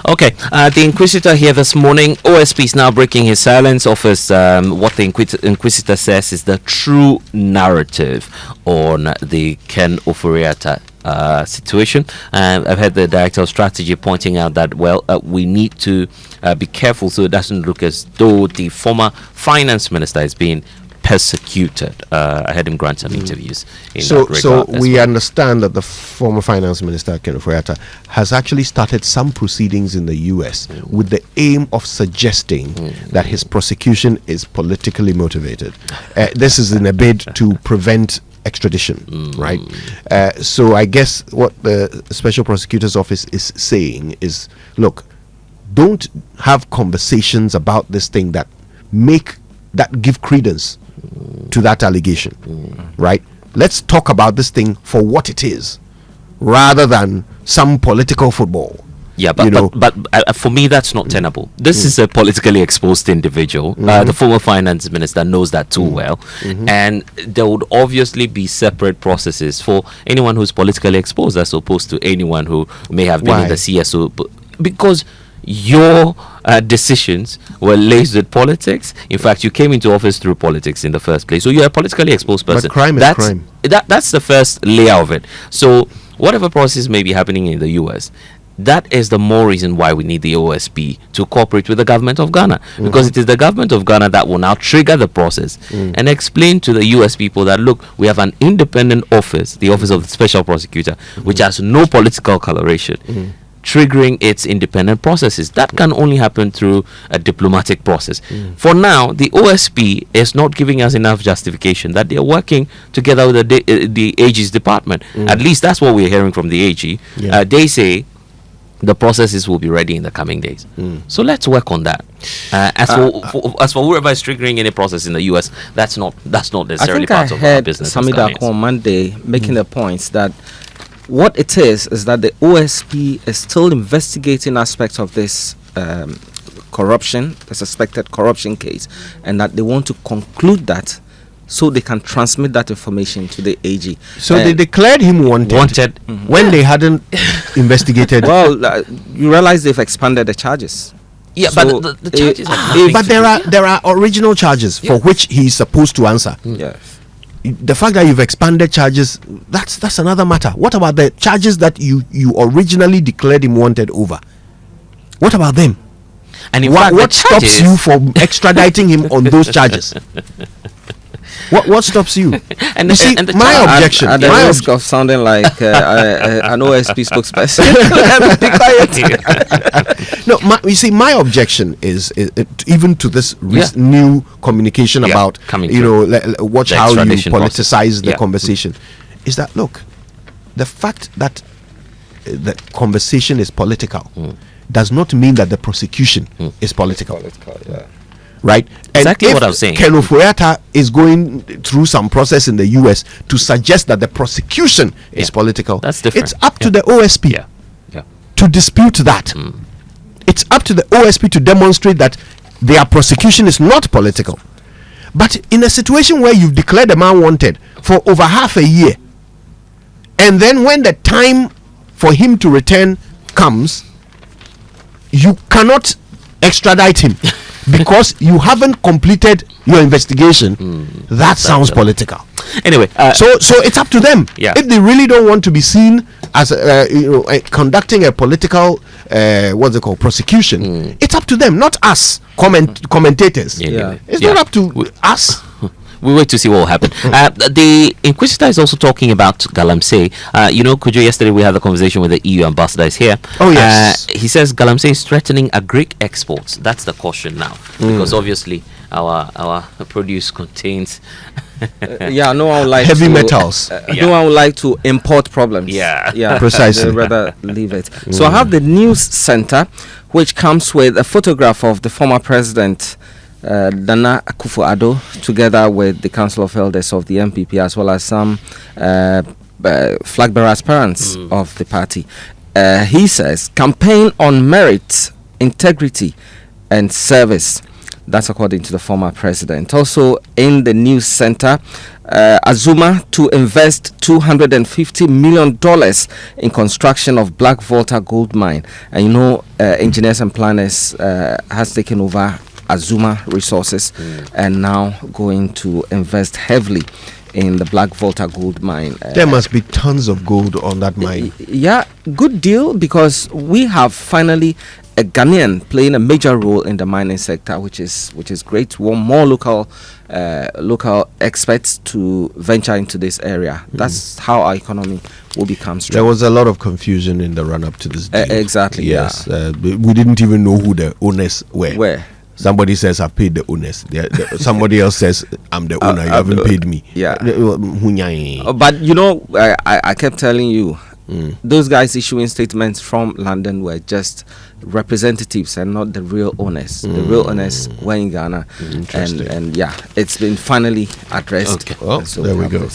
Okay, the Inquisitor here this morning. OSP is now breaking his silence, offers what the Inquisitor says is the true narrative on the Ken Ofori-Atta situation. I've heard the Director of Strategy pointing out that, we need to be careful so it doesn't look as though the former Finance Minister is being persecuted. I heard him grant some interviews in that regard. So we understand that the former Finance Minister Ken Ofori-Atta has actually started some proceedings in the US with the aim of suggesting that his prosecution is politically motivated. This is in a bid to prevent extradition, right? So I guess what the Special Prosecutor's Office is saying is, look, don't have conversations about this thing that give credence to that allegation, right? Let's talk about this thing for what it is, rather than some political football. Yeah, but for me, that's not tenable. This is a politically exposed individual. The former finance minister knows that too well. And there would obviously be separate processes for anyone who's politically exposed as opposed to anyone who may have been in the CSO. Because your decisions were laced with politics. In fact, you came into office through politics in the first place. So you're a politically exposed person. But crime is crime. That's the first layer of it. So whatever process may be happening in the US, that is the more reason why we need the OSP to cooperate with the government of Ghana. Because it is the government of Ghana that will now trigger the process and explain to the US people that, look, we have an independent office, the Office of the Special Prosecutor, which has no political coloration, triggering its independent processes. That can only happen through a diplomatic process. For now, the OSP is not giving us enough justification that they are working together with the AG's department. At least that's what we're hearing from the AG. They say the processes will be ready in the coming days. So let's work on that. As for whoever is triggering any process in the US, that's not necessarily part of our business. I think I heard Samida on Monday making the points that what it is that the OSP is still investigating aspects of this corruption, the suspected corruption case, and that they want to conclude that so they can transmit that information to the AG. So they declared him wanted. When they hadn't investigated. Well, you realize they've expanded the charges. Yeah, so but the charges but there are original charges for which he is supposed to answer. Yes. The fact that you've expanded charges, that's another matter. What about the charges that you originally declared him wanted over? What about them? And what stops you from extraditing him on those charges? What stops you? And you see, my objection. At the risk of sounding like an OSP spokesperson. No, you see, my objection is even to this new communication about watch how you politicize the conversation. Is that, look, the fact that the conversation is political does not mean that the prosecution is political. Right? Exactly and what I was saying. Ken Ofori-Atta is going through some process in the US to suggest that the prosecution is political. That's different. It's up to the OSP to dispute that. It's up to the OSP to demonstrate that their prosecution is not political. But in a situation where you've declared a man wanted for over half a year, and then when the time for him to return comes, you cannot extradite him because you haven't completed your investigation. That sounds political. Anyway, so it's up to them. If they really don't want to be seen as conducting a political prosecution, it's up to them, not us commentators. It's not up to us. We wait to see what will happen. The Inquisitor is also talking about galamsey. Kojo, yesterday we had a conversation with the EU ambassador is here. Oh, yes. He says galamsey is threatening agric exports. That's the caution now. Because obviously our produce contains no one would like heavy metals. No one would like to import problems. Precisely. Rather leave it. So I have the news center, which comes with a photograph of the former president Nana Akufo-Addo, together with the Council of Elders of the MPP, as well as some flag bearer aspirants of the party. He says, campaign on merit, integrity, and service. That's according to the former president. Also in the news center, Azuma to invest $250 million in construction of Black Volta Gold Mine. And you know, Engineers and Planners has taken over Azuma Resources and now going to invest heavily in the Black Volta Gold Mine. There must be tons of gold on that mine. Yeah, good deal, because we have finally a Ghanaian playing a major role in the mining sector, which is great. We want more local experts to venture into this area. That's how our economy will become strong. There was a lot of confusion in the run-up to this deal. Exactly. Yes, we didn't even know who the owners were. Where? Somebody says I've paid the owners. Somebody else says I'm the owner. You haven't paid me. Yeah. But you know, I kept telling you, those guys issuing statements from London were just representatives and not the real owners. The real owners were in Ghana. And yeah, it's been finally addressed. Okay. Well, so there we go.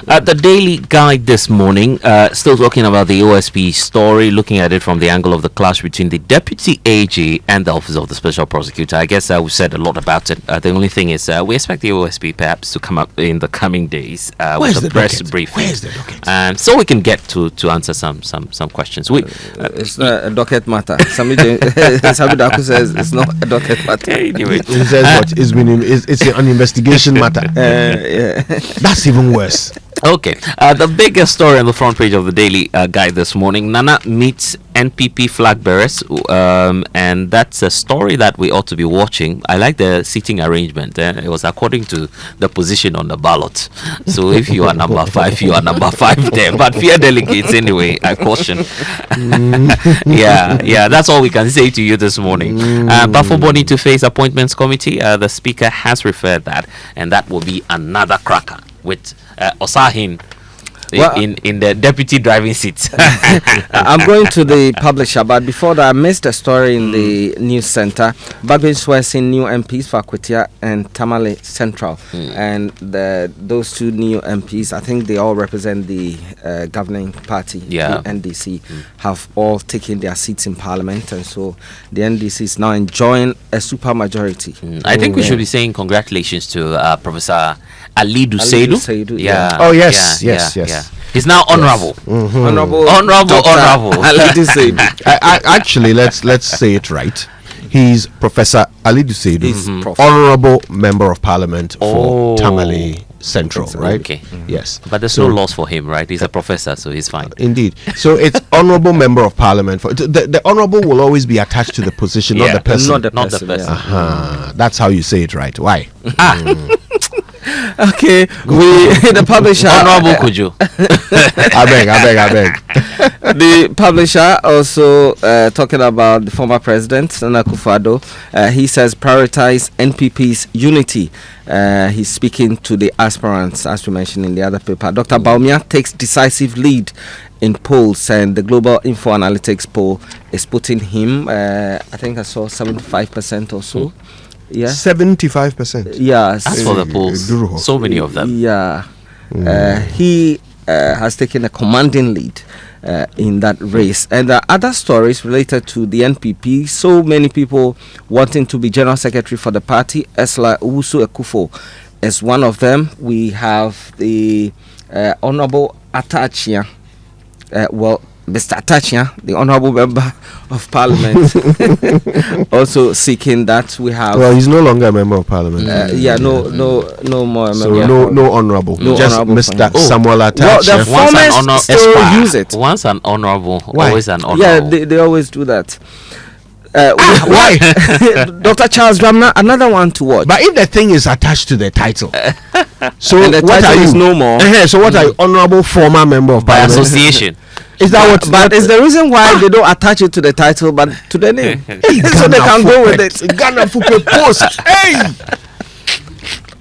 The Daily Guide this morning, still talking about the OSP story, looking at it from the angle of the clash between the Deputy AG and the Office of the Special Prosecutor. I guess we've said a lot about it. The only thing is we expect the OSP perhaps to come up in the coming days with a press briefing. Where's the docket? So we can get to answer some questions. It's not a docket matter. Somebody Daku says it's not a docket matter. Anyway. He says what? It's an investigation matter. Yeah. That's even worse. Okay, the biggest story on the front page of the Daily Guide this morning: Nana meets NPP flag bearers, and that's a story that we ought to be watching. I like the seating arrangement. It was according to the position on the ballot. So if you are number 5, you are number 5 there. But fear delegates anyway. I caution. Yeah. That's all we can say to you this morning. But for Boni to face appointments committee, the Speaker has referred that, and that will be another cracker with Osahin in the deputy driving seat. I'm going to the publisher, but before that, I missed a story in the news center. Babin swearing new MPs for Akwetia and Tamale Central, and those two new MPs, I think they all represent the governing party, the NDC, have all taken their seats in Parliament, and so the NDC is now enjoying a super majority. I think we should be saying congratulations to Professor Ali Seidu. Yeah. Oh yes. He's now honourable. Honourable. Actually, let's say it right. He's Professor Ali Seidu, Prof. Honourable Member of Parliament for Tamale Central, right? Okay. Yes. But there's no loss for him, right? He's a professor, so he's fine. Indeed. So it's Honourable Member of Parliament. For the Honourable will always be attached to the position, not the person. Not the person. That's how you say it, right? Why? Okay, the publisher Honourable Kojo. I beg. The publisher also talking about the former president Akufo-Addo. He says prioritize NPP's unity. He's speaking to the aspirants, as we mentioned in the other paper. Dr. Bawumia takes decisive lead in polls, and the Global Info Analytics poll is putting him, I think I saw 75% or so. Yeah, 75%. Yes. As for the polls, so many of them. Yeah. He has taken a commanding lead in that race. And there are other stories related to the NPP. So many people wanting to be General Secretary for the party. Esla Owusu Kufuor is one of them. We have the Honourable Atta. Mr. Attachia, the Honourable Member of Parliament, also seeking that. We have. Well, he's no longer a Member of Parliament. No more. So no Honourable. Just honourable Mr. Samuel Attachia. Well, the formers still use it. Once an Honourable, Why? always an Honourable. Yeah, they always do that. Why? Dr. Charles Dramna, another one to watch. But if the thing is attached to the title, so and the what title are is you? no more. So what are you, Honourable former Member of By Parliament? association. Is that what? But it's the reason why they don't attach it to the title, but to the name, so they can go with it. Ghana Fupe Post. Hey.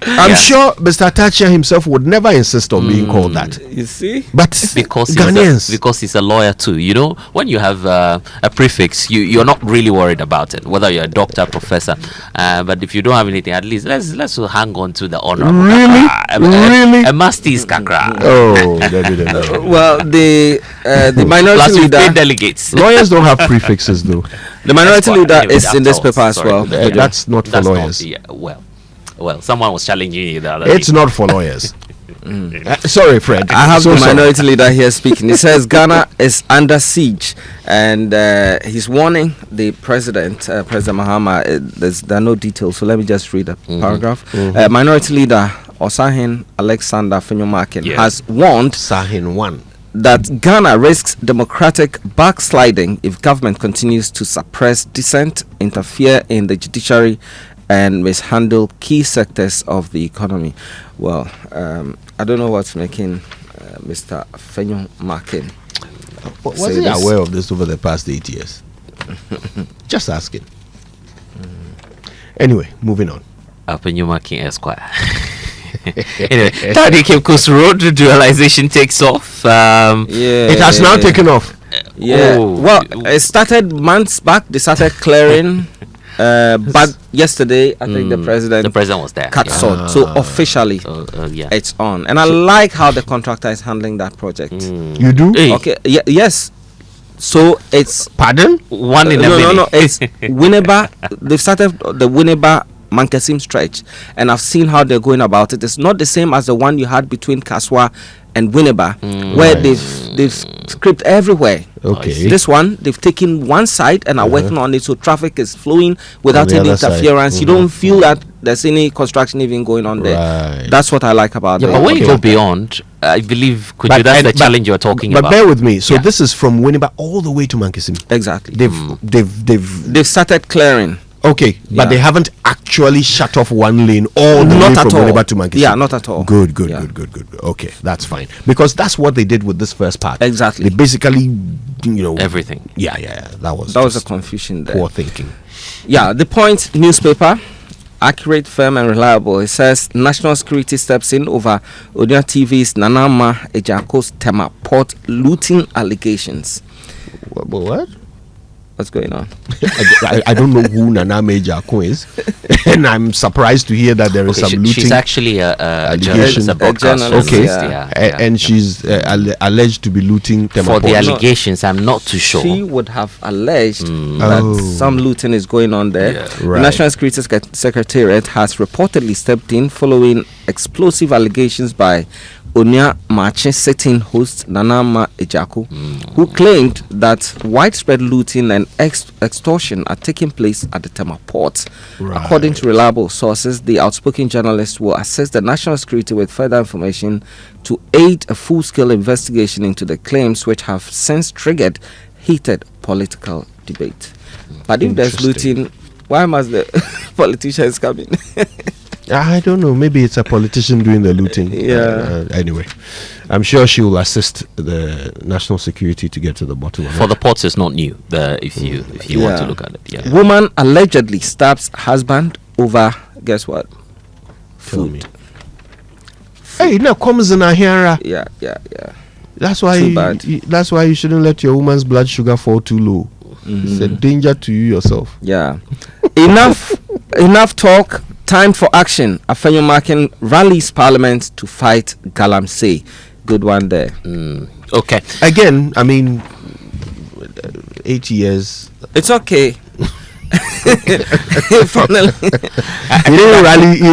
I'm sure Mr. Attachia himself would never insist on being called that. You see? But because Ghanaians, he's a lawyer too. You know, when you have a prefix, you're not really worried about it, whether you're a doctor, professor. But if you don't have anything, at least let's hang on to the honourable. Really? A mastis kakra. Oh, Well, the minority Plus we leader, pay delegates. lawyers don't have prefixes though. the minority leader Anyway, is in that's this all. paper as Sorry. well. That's not for That's lawyers. Not, well, someone was challenging you the other day. It's not for lawyers. Sorry, Fred. I have So the sorry. minority leader here speaking. He says Ghana is under siege, and he's warning the president, President Mahama. There are no details, so let me just read a paragraph. Minority leader Osahin Alexander Fenyomakin has warned Sahin 1. that Ghana risks democratic backsliding if government continues to suppress dissent, interfere in the judiciary, and mishandle key sectors of the economy. Well, I don't know what's making Mr. Fenyomakin. Was he aware of this over the past 8 years? Just asking. Anyway, moving on. Fenyomakin Esquire. Anyway, Tadi Cape Coast Road dualization takes off. It has now taken off. Yeah. Well, it started months back. They started clearing. But yesterday, I think the president was there. cut short. So officially, it's on. And I like how the contractor is handling that project. You do? Hey. Okay. Yes. So it's Pardon? One in a minute. no. It's Winneba. They've started the Winneba Mankessim stretch, and I've seen how they're going about it. It's not the same as the one you had between Kaswa and Winneba, where they've scraped everywhere. Okay. This one, they've taken one side and are working on it, so traffic is flowing without the any other side. interference. You don't feel that there's any construction even going on there. Right. That's what I like about it. But when you go beyond, I believe, that's the challenge you're talking about. But bear with me. So this is from Winneba all the way to Mankessim. Exactly. They've started clearing. Okay, but they haven't actually shut off one lane all the way from Winneba to Mankessim. Yeah, not at all. Good. Okay, that's fine. Because that's what they did with this first part. Exactly. They basically, everything. Yeah. That was a confusion there. Poor thinking. Yeah, the Point newspaper, accurate, firm, and reliable. It says national security steps in over Odia TV's Nanama Ejako's Tema Port looting allegations. What? What's going on? I don't know who Nana Major is, and I'm surprised to hear that there is some looting. She's actually a allegation. broadcaster. Okay, and she's alleged to be looting for the allegations. I'm not too sure. She would have alleged that some looting is going on there. Yeah. The Right. National Security Secretariat has reportedly stepped in following explosive allegations by Onia Mache sitting host Nanama Ejaku, who claimed that widespread looting and extortion are taking place at the Tema port. Right. According to reliable sources, the outspoken journalist will assist the national security with further information to aid a full-scale investigation into the claims, which have since triggered heated political debate. But if there's looting, why must the politicians come in? I don't know. Maybe it's a politician doing the looting. Anyway, I'm sure she will assist the national security to get to the bottom of it. For the ports, it's not new. If you want to look at it, yeah. Woman allegedly stabs husband over, guess what? Tell Food. me. Hey, now comes in here. Yeah. That's why. Too bad. That's why you shouldn't let your woman's blood sugar fall too low. It's a danger to you yourself. Yeah. Enough talk. Time for action. Fenyomakin rallies Parliament to fight galamsey. Good one there. Okay. Again, I mean, 8 years. It's okay. He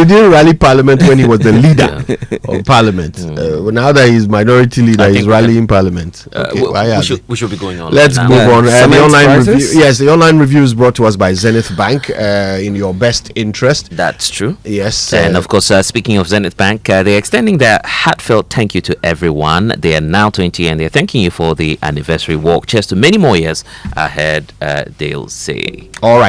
didn't rally Parliament when he was the leader of Parliament. Now that he's minority leader, he's rallying Parliament. Okay, we should be going on. Let's now. move on. The online prices? review. Yes, the online review is brought to us by Zenith Bank. In your best interest. That's true. Yes. And of course, speaking of Zenith Bank, they're extending their heartfelt thank you to everyone. They are now 20 and they're thanking you for the anniversary walk. Cheers to many more years ahead, they'll say. All right.